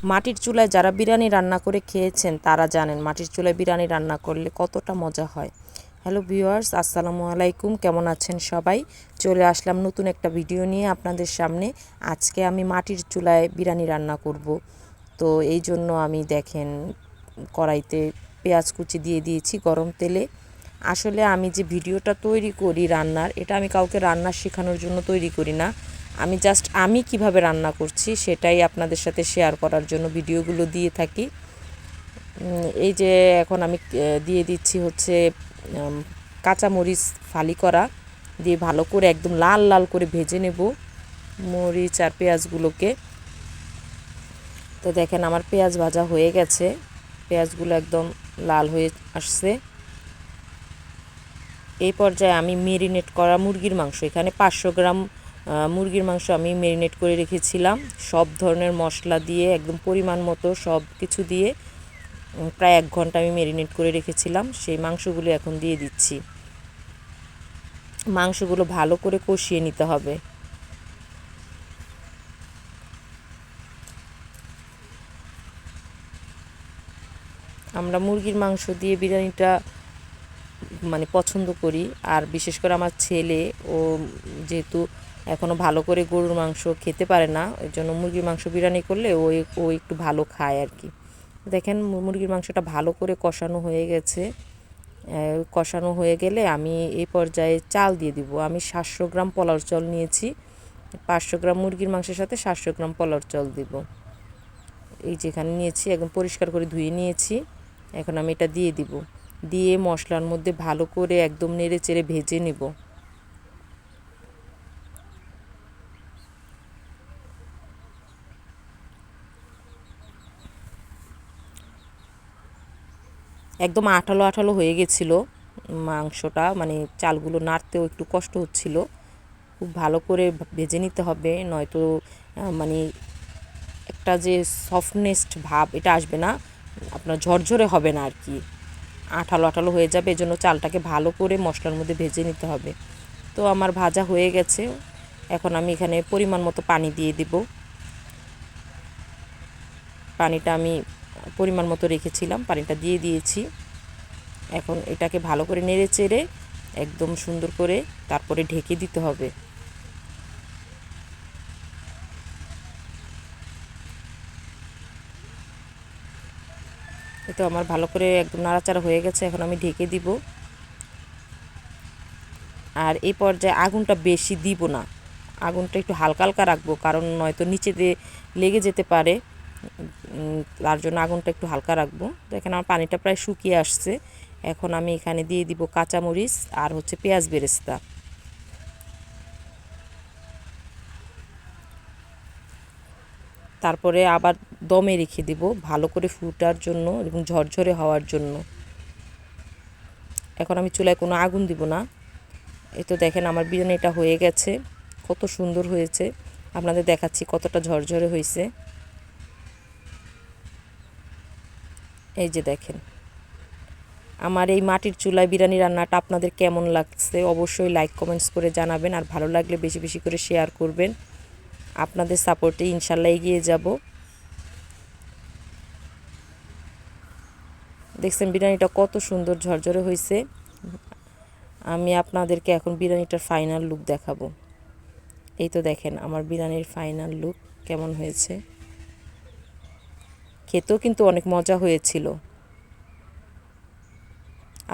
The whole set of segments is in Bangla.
মাটির চুলায় যারা বিরিয়ানি রান্না করে খেয়েছেন তারা জানেন মাটির চুলায় বিরিয়ানি রান্না করলে কতটা মজা হয়। হ্যালো ভিউয়ার্স, আসসালামু আলাইকুম। কেমন আছেন সবাই? চলে আসলাম নতুন একটা ভিডিও নিয়ে আপনাদের সামনে। আজকে আমি মাটির চুলায় বিরিয়ানি রান্না করব। তো এই জন্য আমি দেখেন কড়াইতে পেঁয়াজ কুচি দিয়ে দিয়েছি গরম তেলে। আসলে আমি যে ভিডিওটা তৈরি করি রান্নার, এটা আমি কাউকে রান্না শেখানোর জন্য তৈরি করি না। আমি জাস্ট আমি কিভাবে রান্না করছি সেটাই আপনাদের সাথে শেয়ার করার জন্য ভিডিওগুলো দিয়ে থাকি। এই যে এখন আমি দিয়ে দিচ্ছি হচ্ছে কাঁচামরিচ ফালি করা, দিয়ে ভালো করে একদম লাল লাল করে ভেজে নেব মরিচ আর পেঁয়াজগুলোকে। তো দেখেন আমার পেঁয়াজ ভাজা হয়ে গেছে, পেঁয়াজগুলো একদম লাল হয়ে আসছে। এই পর্যায়ে আমি মেরিনেট করা মুরগির মাংস, এখানে 500 গ্রাম মুরগির মাংস আমি মেরিনেট করে রেখেছিলাম সব ধরনের মশলা দিয়ে, একদম পরিমাণ মতো সব কিছু দিয়ে প্রায় 1 ঘন্টা আমি মেরিনেট করে রেখেছিলাম। সেই মাংসগুলো এখন দিয়ে দিচ্ছি। মাংসগুলো ভালো করে কষিয়ে নিতে হবে। আমরা মুরগির মাংস দিয়ে বিরিয়ানিটা মানে পছন্দ করি, আর বিশেষ করে আমার ছেলে, ও যেহেতু এখনও ভালো করে গরুর মাংস খেতে পারে না, ওই জন্য মুরগির মাংস বিরিয়ানি করলে ও একটু ভালো খায় আর কি। দেখেন মুরগির মাংসটা ভালো করে কষানো হয়ে গেছে। কষানো হয়ে গেলে আমি এই পর্যায়ে চাল দিয়ে দিব। আমি 700 গ্রাম পোলাওর চাল নিয়েছি। 500 গ্রাম মুরগির মাংসের সাথে 700 গ্রাম পোলাওর চাল দিব। এই যেখানে নিয়েছি একদম পরিষ্কার করে ধুয়ে নিয়েছি। এখন আমি এটা দিয়ে দিব, দিয়ে মশলার মধ্যে ভালো করে একদম নেড়ে চেড়ে ভেজে নেব। একদম আঠালো আঠালো হয়ে গেছিলো মাংসটা, মানে চালগুলো নাড়তেও একটু কষ্ট হচ্ছিল। খুব ভালো করে ভেজে নিতে হবে, নয়তো মানে একটা যে সফটনেস ভাব এটা আসবে না, আপনার ঝরঝরে হবে না আর কি, আঠালো আঠালো হয়ে যাবে। এজন্য চালটাকে ভালো করে মশলার মধ্যে ভেজে নিতে হবে। তো আমার ভাজা হয়ে গেছে। এখন আমি এখানে পরিমাণ মতো পানি দিয়ে দিব। পানিটা আমি পরিমাণ মতো রেখেছিলাম, পানিটা দিয়ে দিয়েছি। এখন এটাকে ভালো করে নেড়ে চেড়ে একদম সুন্দর করে তারপরে ঢেকে দিতে হবে। তো আমার ভালো করে একদম নাড়াচাড়া হয়ে গেছে, এখন আমি ঢেকে দিব। আর এই পর্যায়ে আগুনটা বেশি দিব না, আগুনটা একটু হালকা হালকা রাখবো, কারণ নয়তো নিচে দিয়ে লেগে যেতে পারে। তার জন্য আগুনটা একটু হালকা রাখবো। তো এখানে আমার পানিটা প্রায় শুকিয়ে আসছে। এখন আমি এখানে দিয়ে দিব কাঁচামরিচ আর হচ্ছে পেঁয়াজ বেরেস্তা। তারপরে আবার দমে রেখে দিব ভালো করে ফুটার জন্য এবং ঝরঝরে হওয়ার জন্য। এখন আমি চুলায় কোনো আগুন দিব না। এই তো দেখেন আমার বিরিয়ানিটা হয়ে গেছে, কত সুন্দর হয়েছে। আপনাদের দেখাচ্ছি কতটা ঝরঝরে হয়েছে। এই যে দেখেন আমার এই মাটির চুলায় বিরিয়ানি রান্নাটা আপনাদের কেমন লাগছে অবশ্যই লাইক কমেন্টস করে জানাবেন, আর ভালো লাগলে বেশি বেশি করে শেয়ার করবেন। আপনাদের সাপোর্টে ইনশাল্লাহ এগিয়ে যাব। দেখছেন বিরিয়ানিটা কত সুন্দর ঝরঝরে হয়েছে। আমি আপনাদেরকে এখন বিরিয়ানিটার ফাইনাল লুক দেখাবো। এই তো দেখেন আমার বিরিয়ানির ফাইনাল লুক কেমন হয়েছে। খেতেও কিন্তু অনেক মজা হয়েছিল।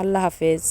আল্লাহ হাফেজ।